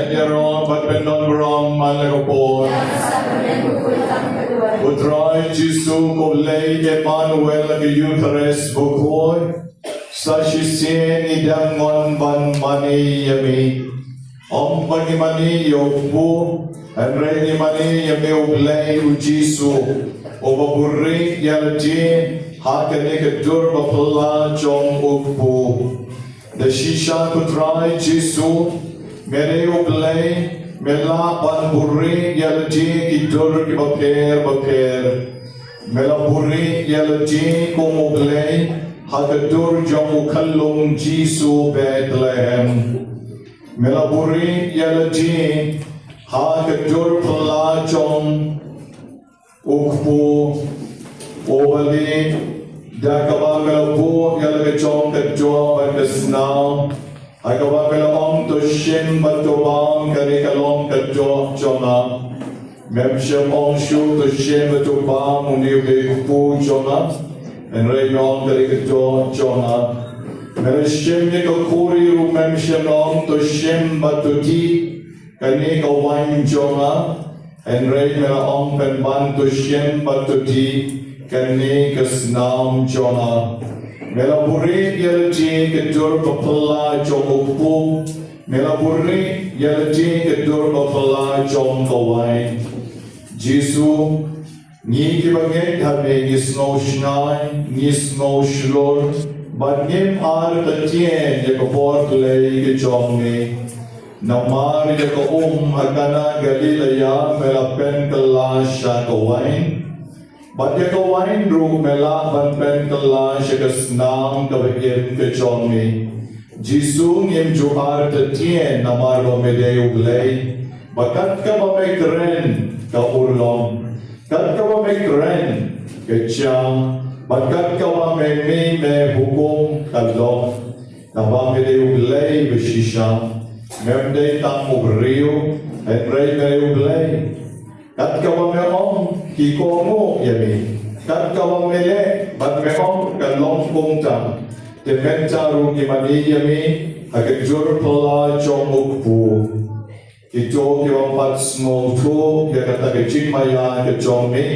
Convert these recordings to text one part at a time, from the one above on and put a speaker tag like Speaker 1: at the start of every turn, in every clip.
Speaker 1: Enyaron patpendon beram malagapon. Utray Jisu koblay Emmanuel ke Eucharist bukoy. Sa sisien idangon ban mani yami. Om bagi mani yobu. Andre ni mani yami oblay u Jisu. Obaburi yalji hakane ke dur bapla jong ukbu. The shisha kutray Jisu. Mere oblay. Mela panburi yalji kidur ki baper Mela buri yalji komoglay hakadur jamu kallum Jisu Bethlehem. Mela buri yalji hakadur pelajong ukpu ovali dakaba mela bu yalgajong kajong bakasnao. Agawa melom to shim batobang kari kalom kajo jona. Memshem ong shu to shim batobang uniwe pu jona. En rayon kari kajo jona. Melashim ni kakuri ru memshem ong to shim batuti kani kawain jona. En ray mela ong penban to shim batuti kani kasnam jona. Melaburi yalji kedur bapala jomukpu. Melaburi yalji kedur bapala jom kawai. Jisu ni kibangit habe nisno shnai nisno shlor. Bagim ar katien yakapor tulay ke jomni. Namar yaka agana Galilaya melapen kalasha kawai. Badya kawain ru mela banpen kala shakas nam kawin ke chongni. Jisu ngim juhar tatien namar lo mede uglay. Bakat ka mamekren ka urlom. Kat ka mamekren ke chang. Bakat ka mamemi me hukum kalom. Naba mede uglay beshisha. Memde tam ugriyo. Enrei me uglay. Kat ka mameom kikomo yami. Kat ka mamele bat meom kalom kongtang. Tementa ru imani yami agajur pala jomukpu. Ito kiwang pat small tu yakata ke Jingmane ke jomni.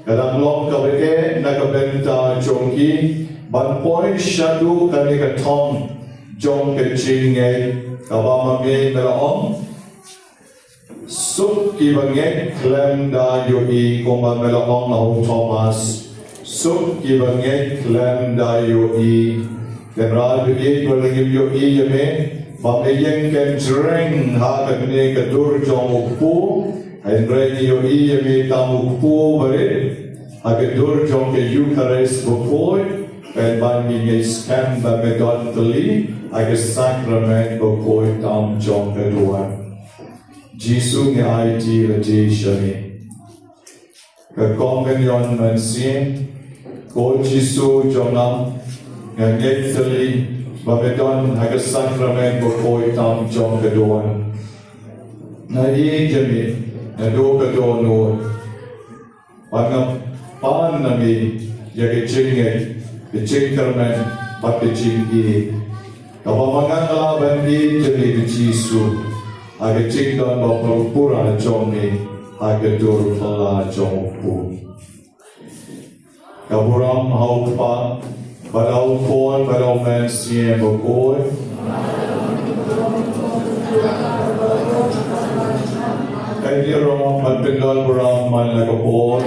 Speaker 1: Kadang lom kabeke nakabenta jongki. Ban point shadu kani ke tom jong ke jingay. Kabama me melaom. Sup kibangek klem da yoi koma melakong na Thomas. Sup kibangek klem da yoi. Kenral bigi kolengim yoi yame. Pameyeng ken jreng ha kene kadur jong ukpu. Henry yoi yame tam ukpu bari. Agadur jong ke Eucharist bukoy. Ken ban mi scam ba medon tali. Agas sakrament bukoy tam jong keduan. Jisu ni IT raji shani. Kakongan yon mansin. Ko Jisu jonam. Ngangit tali. Babedon hagas sakrament bukoy tam jong keduan. Na jami. Na do kedonu. Pangam pan nami. Yaga jingit. Jingkarmen. Bati jingi. Kapamangan laban di jali Jisu. Aga jingdon bapal pura jomni, aga dur pala jompu. Kaburam haukpa, badau pon, badau men siem bakoy. Enyaron matpindon buram man lagapon.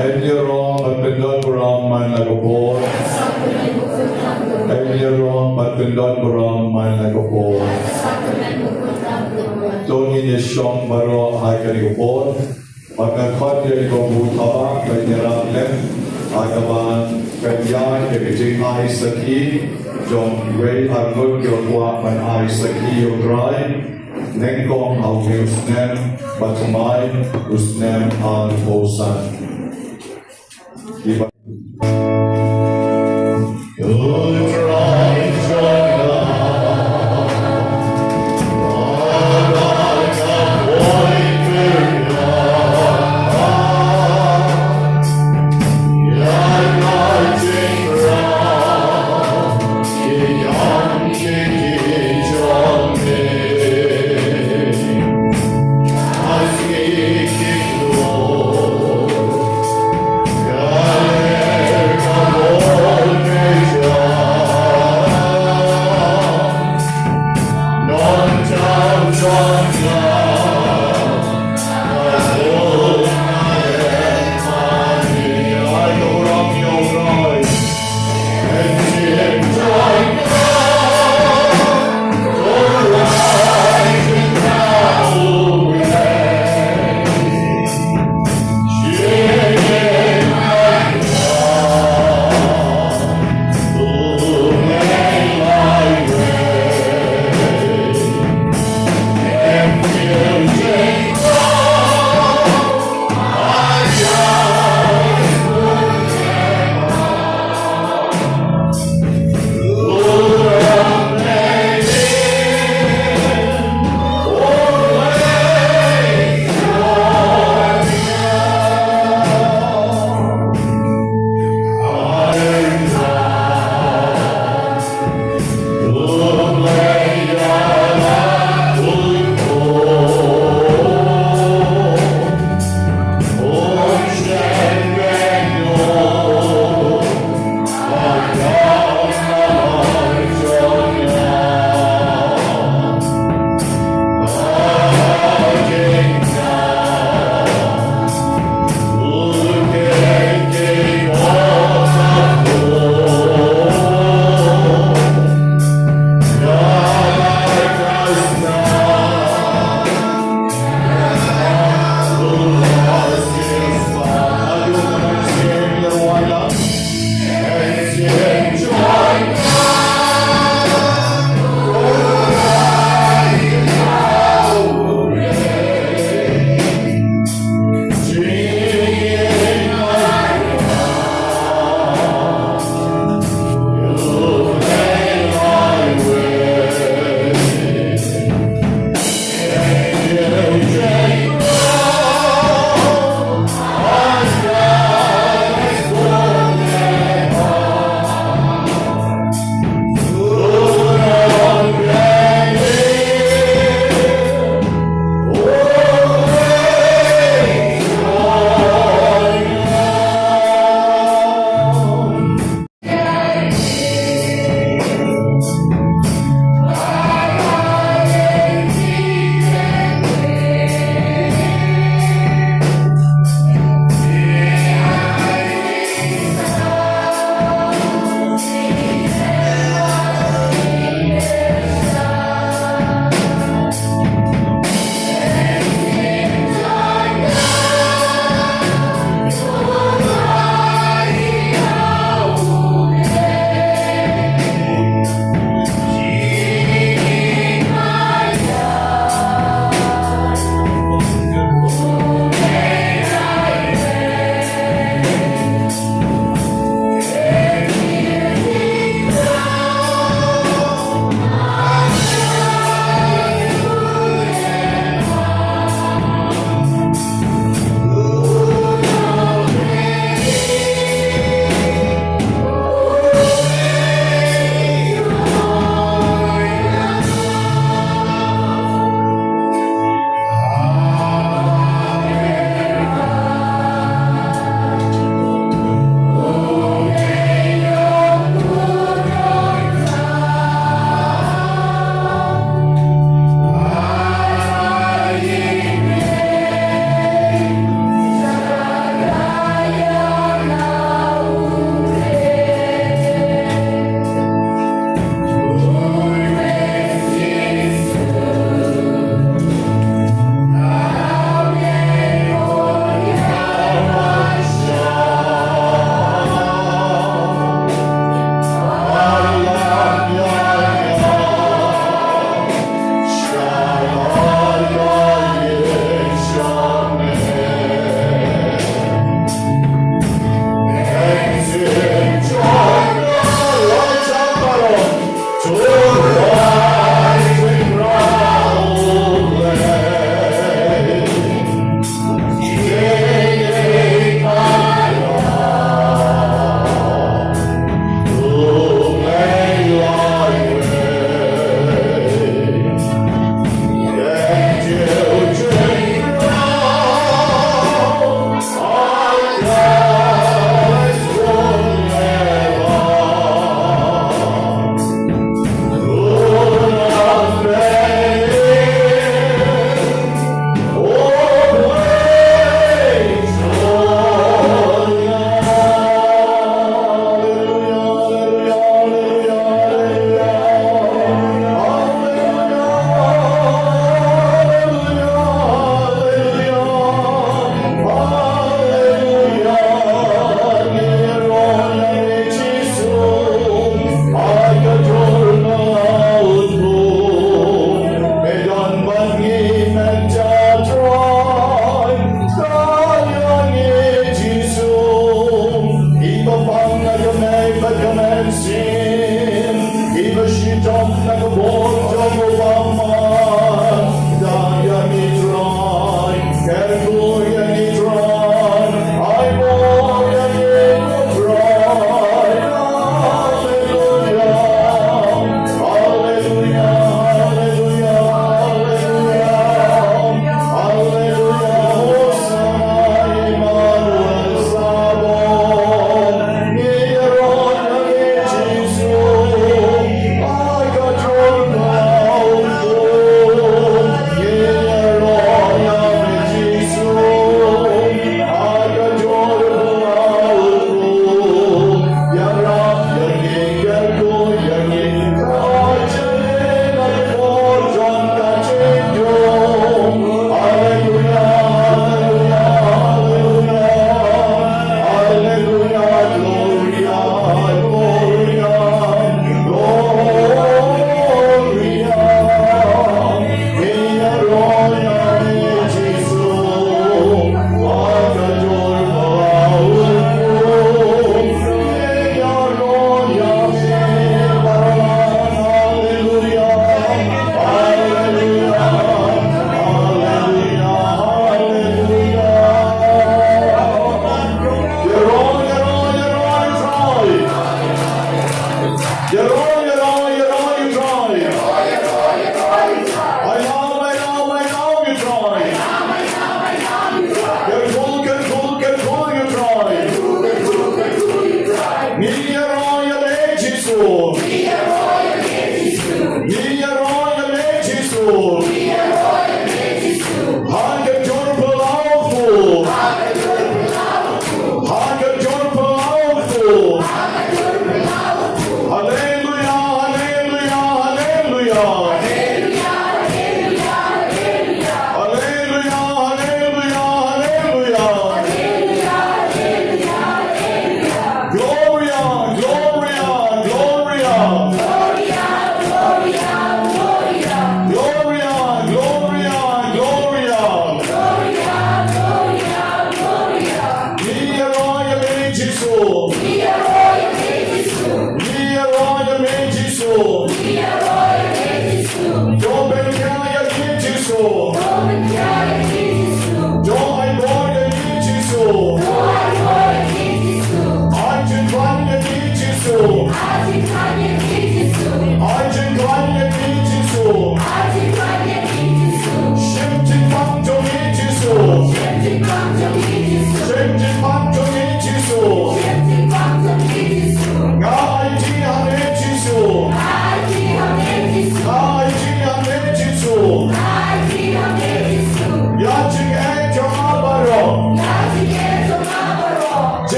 Speaker 1: Enyaron matpindon buram man lagapon. Enyaron matpindon buram man lagapon. Tony ni shong baro hakari upon. Pagkakot yan ko butaba kanyarang lem. Agaban kanyan kajing Isaki. Jong Ray Arnold yokwa man Isaki yokray. Nengkong au usnem batumay usnem al posan. Kiba.
Speaker 2: Young King John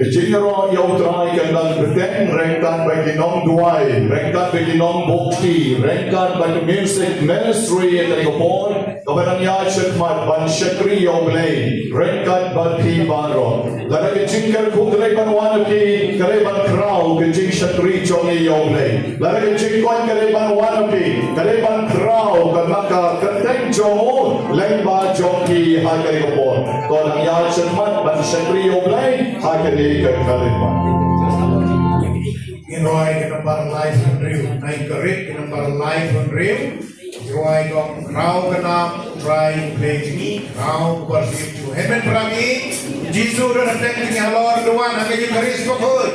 Speaker 1: Jingero yautrai kendal beteng rengkat bagi nom duai, rengkat bagi nom bukti, rengkat bagi music ministry yang dari kopor, keberan ya syakmat ban syakri yoblay, rengkat bagi baro. Lalu kejingkar ku kereban wanaki, kereban krau kejing syakri jongi yoblay. Lalu kejingkuan kereban wanaki, kereban krau kemaka keteng jongo, lengba jongi hari kopor. Keberan ya syakmat ban syakri yoblay, hari
Speaker 2: Inroy kenambar live on rim, naik kerik kenambar live on rim. Inroy kong rau kenam, try play ini, rau bersih tu. Hemen perangi, Jisu dah datang kini halor duan, hanya je keris pokok.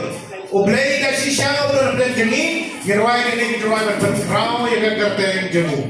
Speaker 2: Ublay kasih syang dah datang kini, Inroy kini Inroy berperau yang kerteng jemu.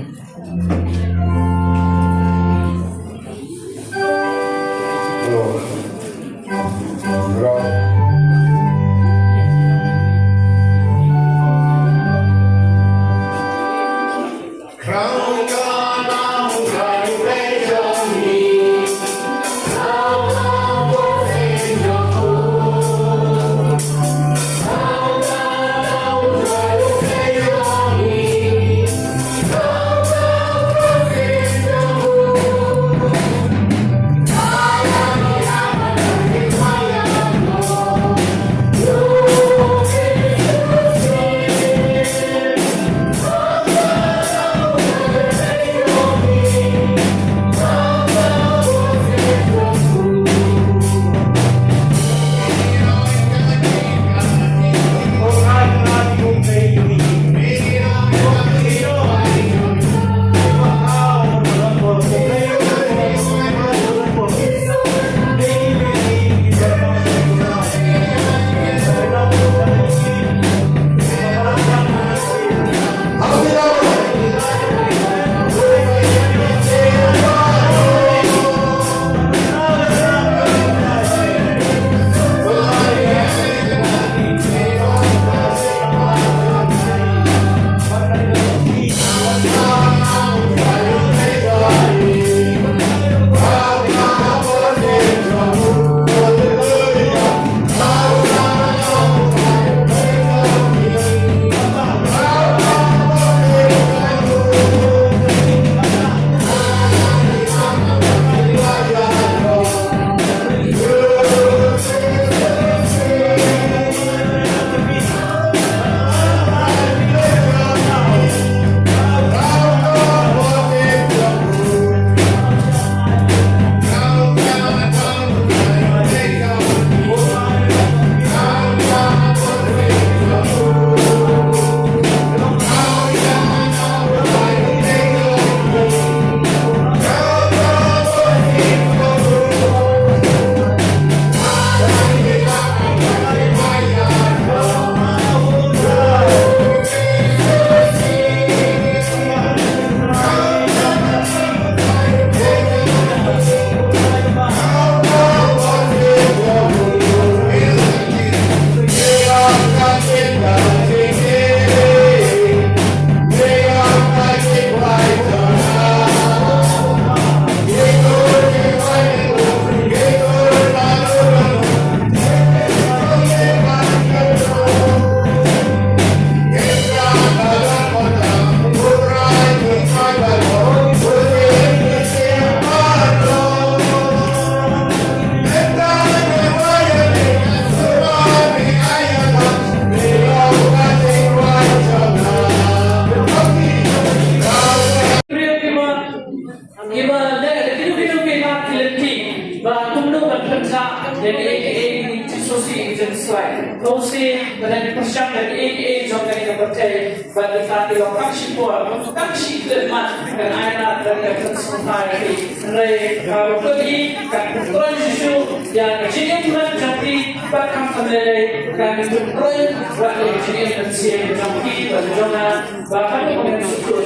Speaker 3: dan kerja jadi ini disusi jadi selain dosi dan persiap dari jom dari kepercayaan bagi kami lokasi sipur lokasi kemat dan anak dari finality dari kalau pergi kan kontrol isu yang jingmane jadi bakam kembali kan kontrol waktu jingmane siap jadi bagaimana bahkan orang syukur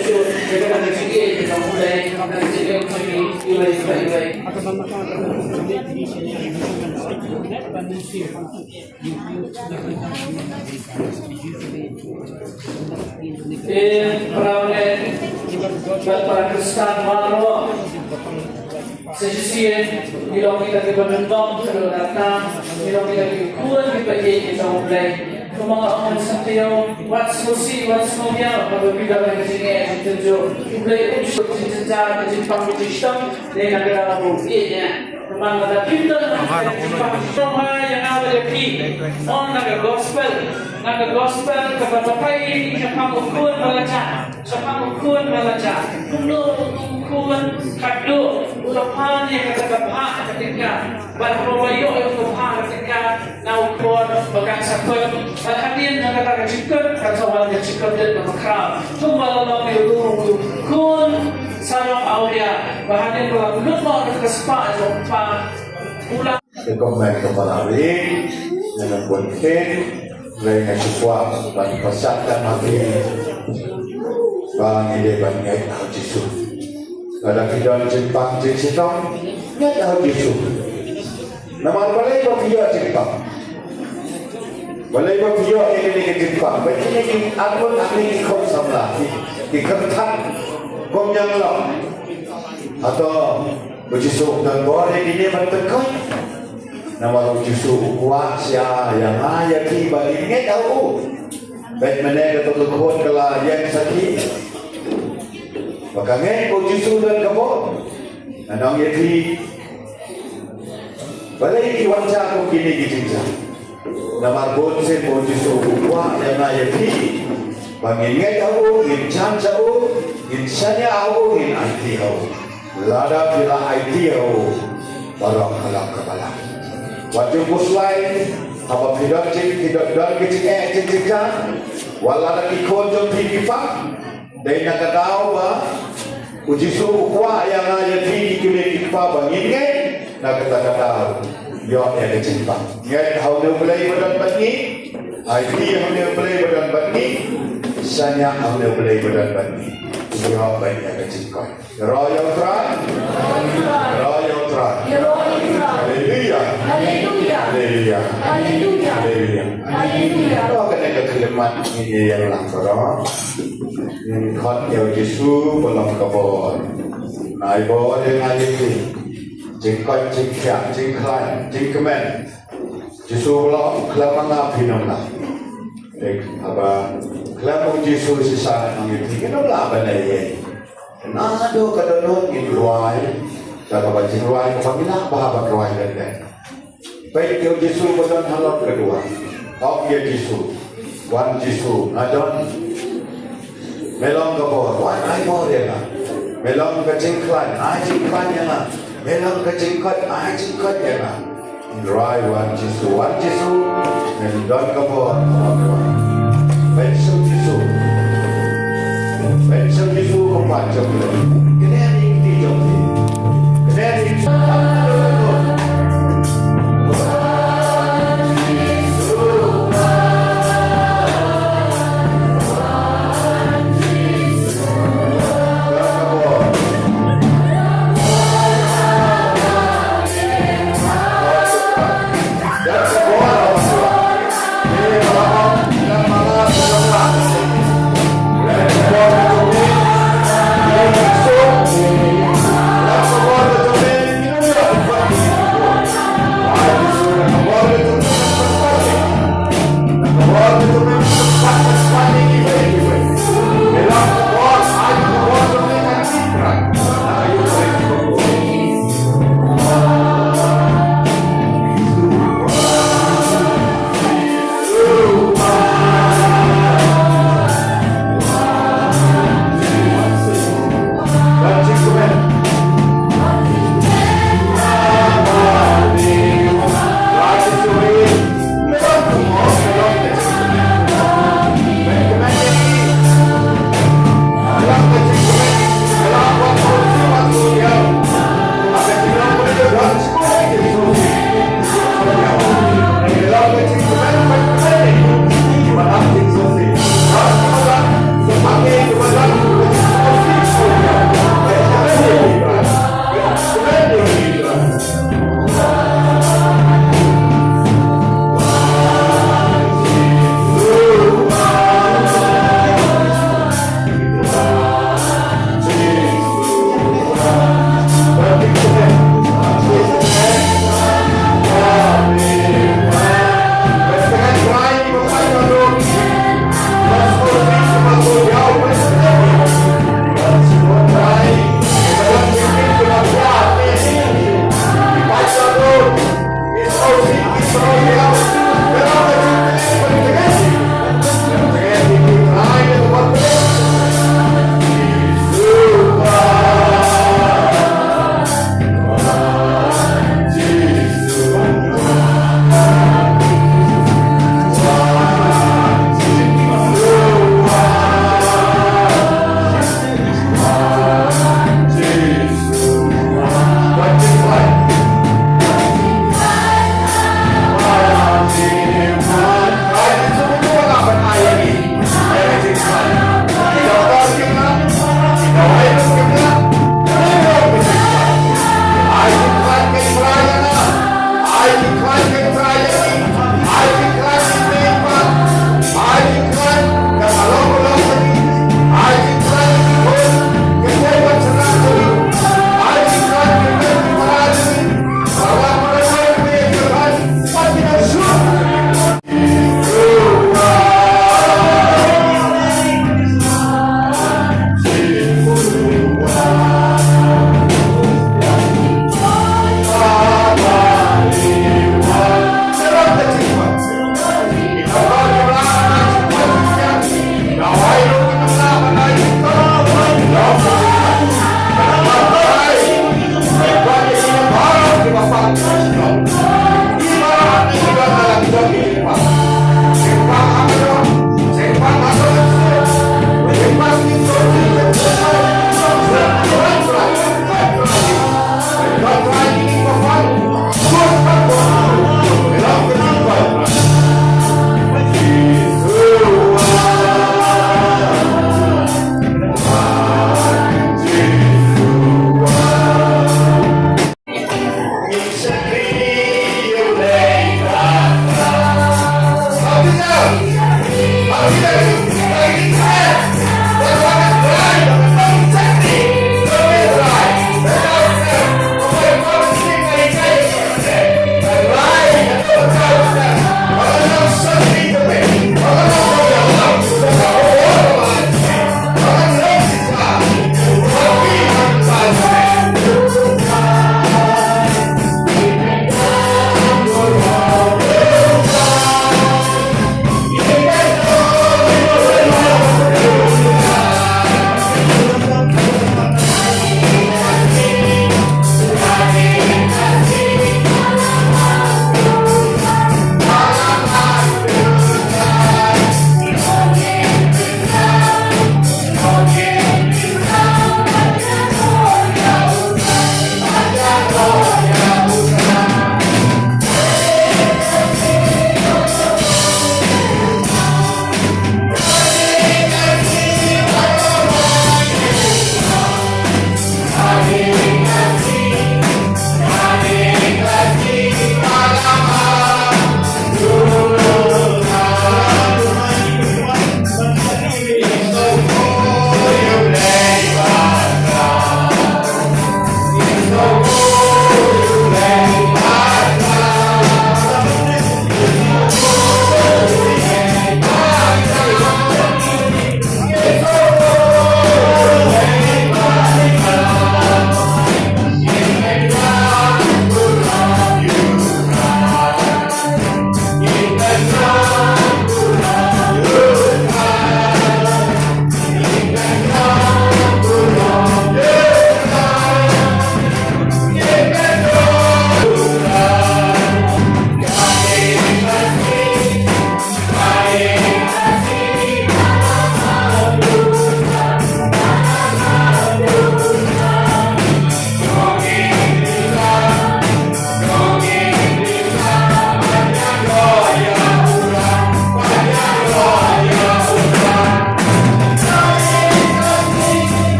Speaker 3: dengan jingmane kita mulai dari jingmane ilai perawat para Kristen malu sejujurnya bila kita dibentuk kalau datang bila kita dikuat dibagi kita mulai mga orang sentiyo what's mobiya pagbibilang ng sini itu mulai unsur cinta cinta shitom dengan dalam niya memang ada pintu yang ada di naga gospel kepada pai siapa ukun belajar ukun kado ulapan yang kata ketika berproyo untuk ketika naukor bagang sakit hadirin yang kata cikar kasawan cikar dan makram cuma lalu kun sarang aulia bahagian kalau lupa kesempatan ulang
Speaker 4: Rekomend kepada hari dengan konten dengan sebuah dan persatuan hati bang ide banyak Yesus. Kalau kita Jepang Jepang nyata Yesus. Nama balai berpihak Jepang. Balai berpihak ini Jepang. Begini di akun ahli kau samlah di kertas kau yang lain atau Yesus dan boleh ini bertekan. Nama Yesus kuat sia yang ayat kiba ini tahu. Baik mana kata Tuhan kalau yang sakit. Makanya Yesus dan kamu. Anang yati. Balai kiwanca ko kini gitinja. Nama bonse Yesus kuat yang ayat ki. Bangingai tahu, incan tahu, insanya tahu, in anti tahu. Lada bila anti tahu. Barang halak kepala. Waktu muslai, apa tidak dan kecil wala nak ikut jom pipa, dan nak tahu bah, uji suhu kuah yang ada di pipa banginnya, nak tahu, yo yang kecil pak. Yang tahu dia mulai badan bani, IT dia mulai badan bani, sanya dia mulai badan bani. Yo baik yang kecil kau. Royal Tran. Haleluya. Kalau kena kekeliman ini yang langgar, ini kot yang Yesus belum kabur. Naik bawa dengan ini, jengkot, jengkiak, jengklan, jingmane. Yesus belum kelaman api nampak. Apa? Kelaman Yesus sisa angin tinggi nampak apa lagi? Nado kadang jingduwai, kalau baca jingduwai, apabila bahasa jingduwai dan baik yang Yesus pada halal kedua, tak dia Yesus, wan Yesus, adon, melong kabur, wan aibor dia lah, melong kecingklan, jingklan dia lah, melong kecingkat, jingkat dia lah, jingduwai wan Yesus, melong kabur, baik Yesus. Baik Yesus keempat jomlah. Kena ini jomlah. Kena ini.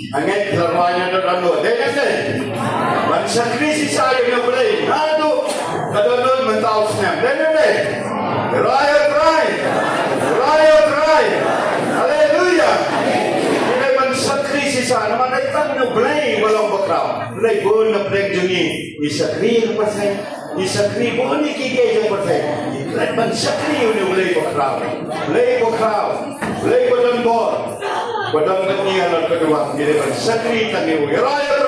Speaker 4: Angin kelarwanya dan randut. Manusia krisis saya yang boleh. Nado kadang-kadang mentau senang. Raya. Haleluya. Ini manusia krisis saya. Nama kita boleh belum berkerau. Boleh pun berkerja jungi. Isakri lepas saya. Isakri pun ikik yang berkerja. Boleh manusia krisis ini boleh berkerau. Boleh berdembor. Padang ketiga dan kedua, jadi bersakri tadi. Raya. Haleluya.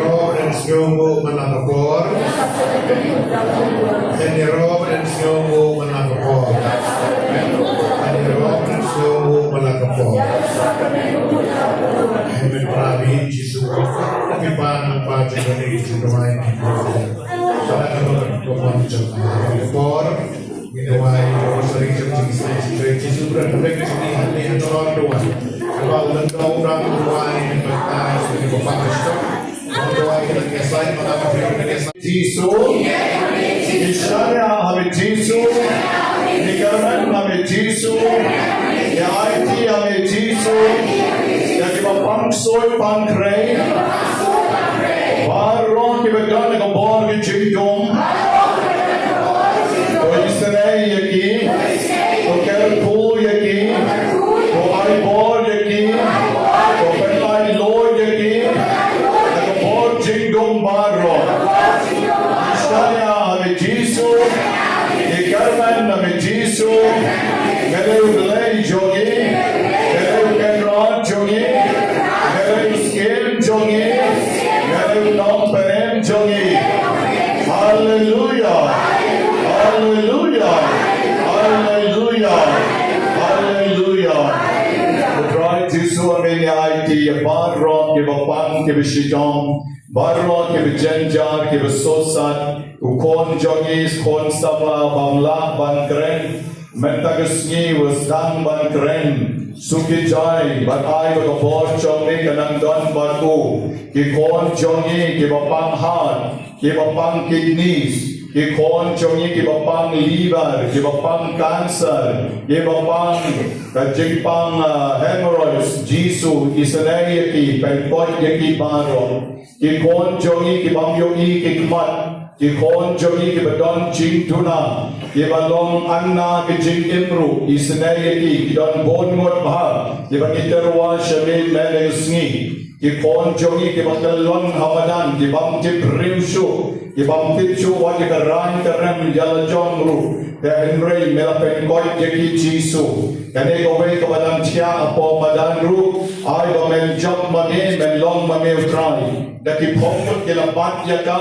Speaker 2: Rob dan Siongo menakabor. Rob dan Siongo menakabor. Hemen prabi Jisu. Kiba nampak juga di jingduwai. Salah kalau por jingduwai sering sering Jisu berada di sini hati antara dua. Kalau lengkau orang jingduwai berkata sebagai bapak Kristus, jingduwai kita kesai maka kita Jisu. Isaya hame Jisu. Dikatakan hame Jisu. Ya IT hame Jisu. Ya kita pangsoy pangkrei. Baron kita dan kita bor ke jingdom. To Israel yaki. To Kerpul yaki. To Aibor yaki. To Penlai Lord yaki. Kita bor jingdom baron. Isaya hame Jisu. Dikatakan hame Jisu. Kalau belai jogi. Jogi, Garu Skim Jogi, Garu Nom Perem Jogi.
Speaker 1: Hallelujah. Hallelujah. Hallelujah. Try Jisu amenya IT barro ke bapang ke shitom barro ke jenjar ke sosat ukon jogis kon sabla bamla bankren mentagasni wasdang bankren suki jai batai ko bor chongni kanang don batu ki kon jongi ke bapang heart ke bapang kidneys ki kon jongi ke bapang liver ke bapang cancer ke bapang kajipang hemorrhoids Jisu isanay ki pagpot yaki baro ki kon jongi ki bangyo i ki kmat ki kon jongi ki badon jing tuna ki balong anna ki jing imru isanay ki don bon ngot bah ki bagiterwa shamil menesngi ki kon jongi ki batalon hamadan ki bang tip rimshu ki bang tip shu wa ki karan karam jala jongru Henry melapen koi yaki Jisu kane ko we ko badang tia apo madan ru ai do men job mane men long mane utrai daki phok ke lapat yaka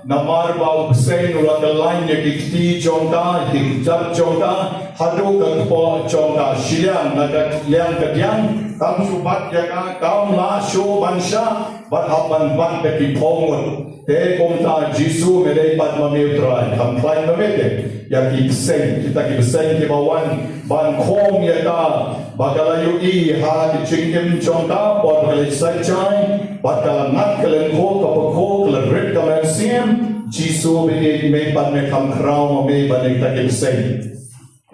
Speaker 1: namar ba sen ura the line yaki ti chongka ti jab chongka hadu kan po chongka shiang naga liang kadyang kam subat yaka kam la shu bansha bat haban ban daki phong te komta Jisu medai pat mame utrai kam klai mame yaki sen kita ki sen ki bawan ban khom yaka bagalayu i ha ki chingkim chongka por kale sachai bakala nat kalen ko ka ko kala red kalen sim Jisu be me ban me kam krau me ban ta ki sen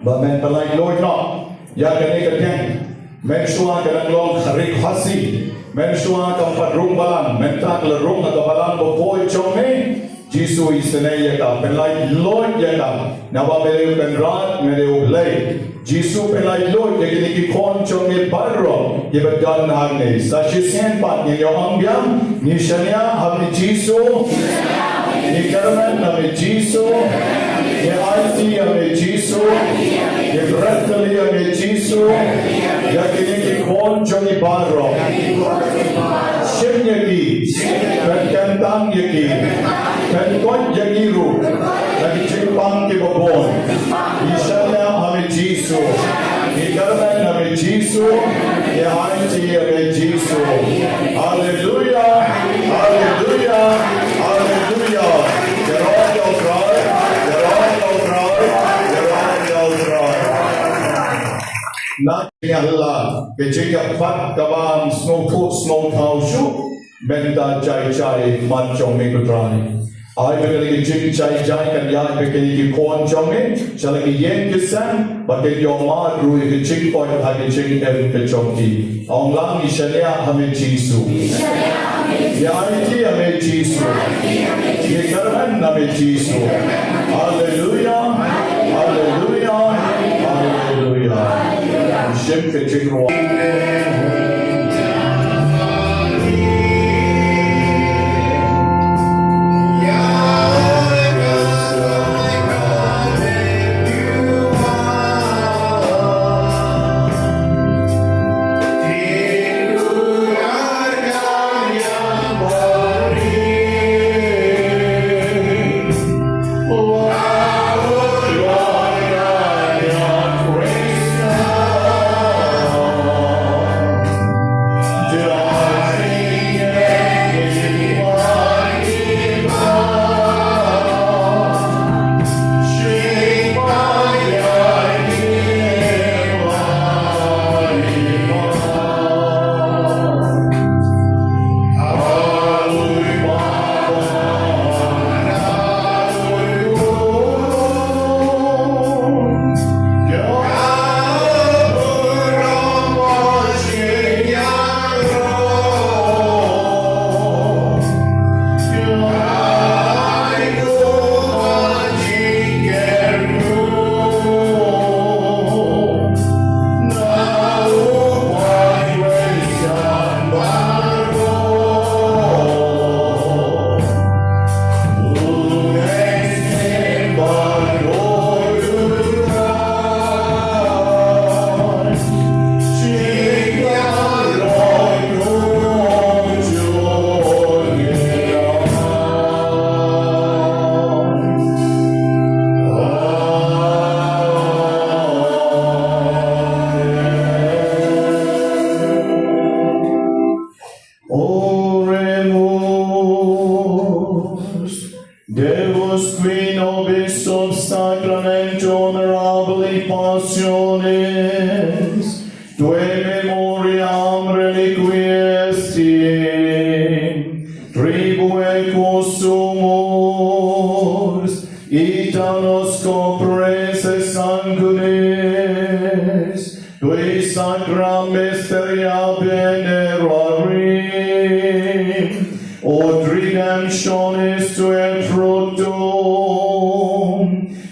Speaker 1: ba men palai lord no ya kane ka ten men shua ka long kharik hasi men shua ka padrung balang men ta kala rung ka balang bo boy chome Jisu isanay ka penlay Lord yaka nawa mere penrat mere ublay Jisu penlay Lord yaki ki koncho mi barro ibadan hagne sashisyen pat ni yongyam ni shanya hami Jisu ni karaman hami Jisu ni IT hami Jisu ni bratali hami Jisu yaki ki koncho mi barro shim yaki kantang yaki kan kon jagiru lagi cipang ke babon isanya hame Jisu ikarman hame Jisu ya haiti hame Jisu hallelujah hallelujah hallelujah gerard al-Trai gerard al-Trai gerard al-Trai nak Allah ke jika pat kabam snow cow shu benda jai manchong me kutrai I begin to jing chai kan ya begin to kon chong me shall I yen kisan but get your ma ru the jing point ha ke jing em ke chong ki ong lang ni shalia hame Jisu ya IT hame Jisu ye karman hame Jisu hallelujah hallelujah hallelujah shim ke jing ro Equus qui nobis sub sacramento mirabili passionis, tue memoriam reliquiesti, tribue consumus, ita nos compres sanguinis, tui sacra mysteria venerarim, od redemptionis tue fructum,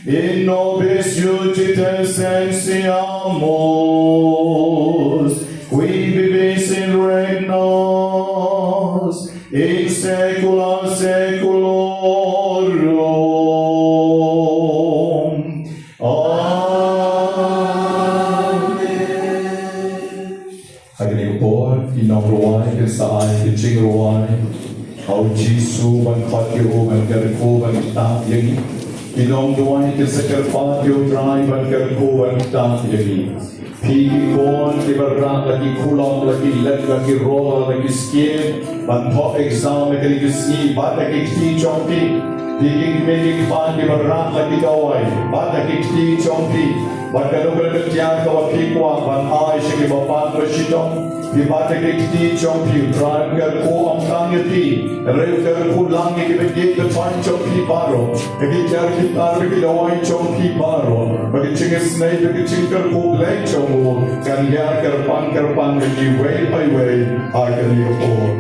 Speaker 1: in nobis iudites sensiamus, qui vivis in regnos, in saecula saeculorum. Amen. Hagani po, inongruai, kisaay, kijingruai, au Jisu ban khatyo ban kerko ban ta yagi, inongruai kisakarpatyo trai ban kerko ban ta yagi. Pigi kon ibarat lagi kulon lagi let lagi roll lagi skin ban top exam lagi kisi bat lagi kiti chompi pigi medik pan ibarat lagi dawai bat lagi kiti chompi bat kalau kerja kau pikwa ban ai shiki bapan shitom di bat lagi kiti chompi try kerko amkang yati reu kerko langi kibegi the time chompi baro bagi jar kita bagi dawai chompi baro bagi cingis naik bagi cingker ko blai chom kan lihat kerpan lagi way by way akan diukur.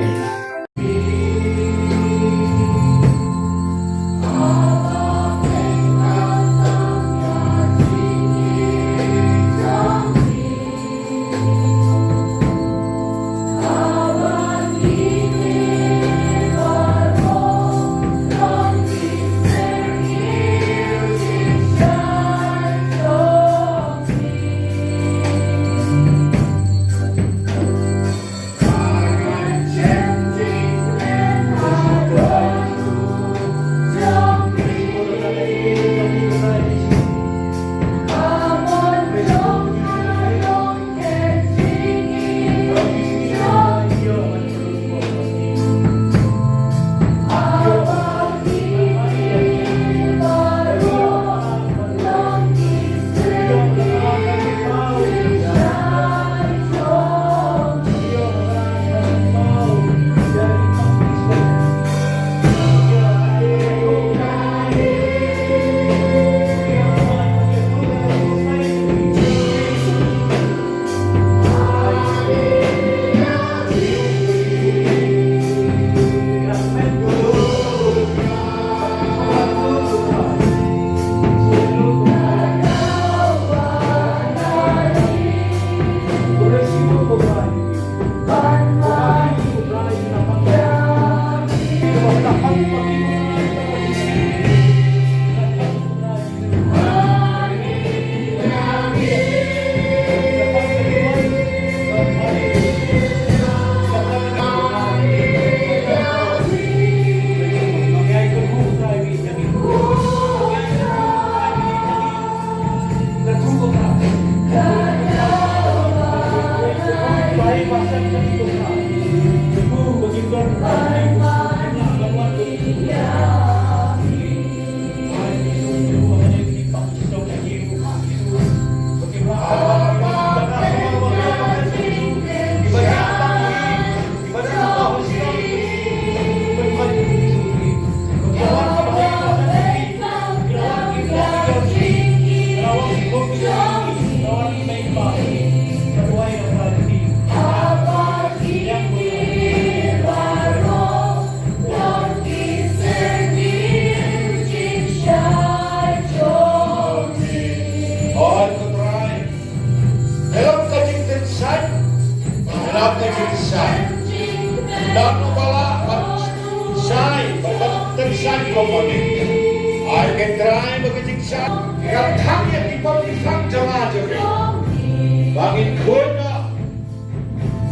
Speaker 2: Bangin kuna,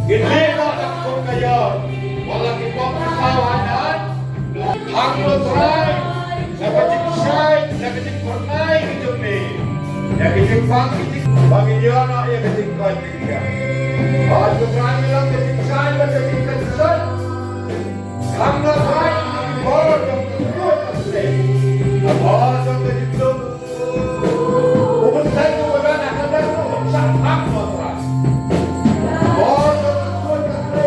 Speaker 2: ginlima ng kung kayo, walang ibang kasawanan, hanglo try, nakajigsay, nakajigpurnay, hidumi, bangin yun na ikajigpay tingga. Bahal ko try lang, kajigsay, nakajigkasan, hanglo try, ang board of the good of faith. Oh, sampai itu. Umat saya kemudian akan datang sangat kuat. Oh, sampai itu.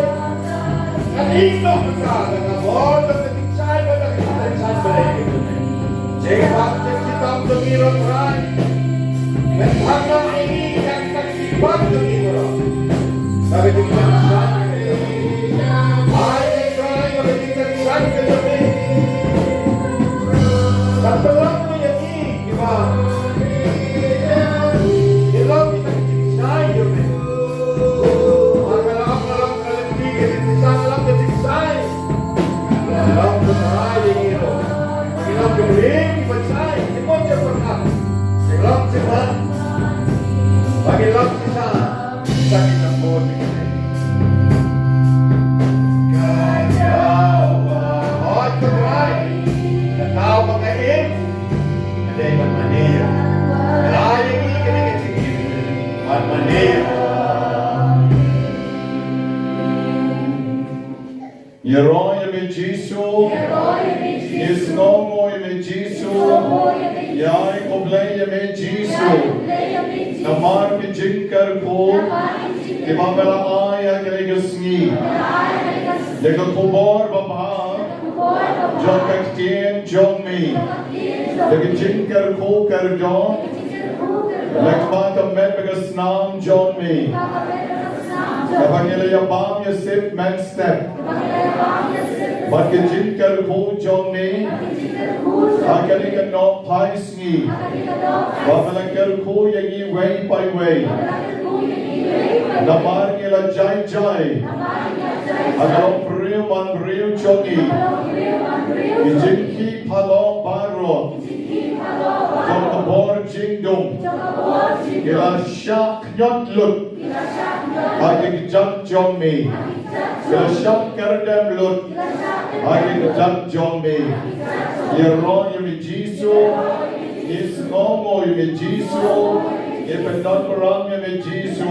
Speaker 2: Kan itu betul. Oh, sampai saya pada kita sampai itu. Jika kita bermirip rai, mentanga ini yang kita kibat bermirip. Tapi kita sampai. Hai, rai, kalau kita sampai. Setelah menjadi kiba, hilang kita ciksai juga. Malam kalian tiga malam ciksai, malam ciksai ini. Malam kering ciksai, ikut cepat. Malam cepat, bagi malam ciksai, kita disambut.
Speaker 1: Yeroja med Jesu, Jesnomoja med Jesu, jeg obleje med Jesu, namar mi jinkar ko, imamela aya kaligasni, lega kubor baba, John kaktien John mi, lega jinkar ko kar John, lega mata met bagasnam John mi, Evangelia bam Yosef man step. But ke jinkar ko John me, akali ka no pais ni. Bamalakar ko yagi way by way. Namar ngila jai jai. Agalo priyo man priyo choni. Ijinki palo baro. Jom kabor jingdum. Ngila syak nyot lut. Agi jump John me. Ngila syak kardam lut. Agi jump John me. Yero yumi Jesu. Is nomo yumi Jesu. Ipendan perang yumi Jesu.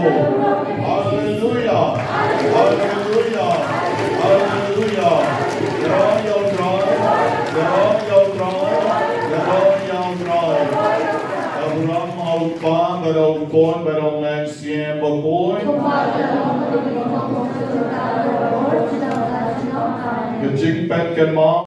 Speaker 1: Hallelujah. Hallelujah. Hallelujah. Yero dry. Yero dry. Yero dry. Abraham outpa barong kon barong man siem bagoy. Kecing pet kan ma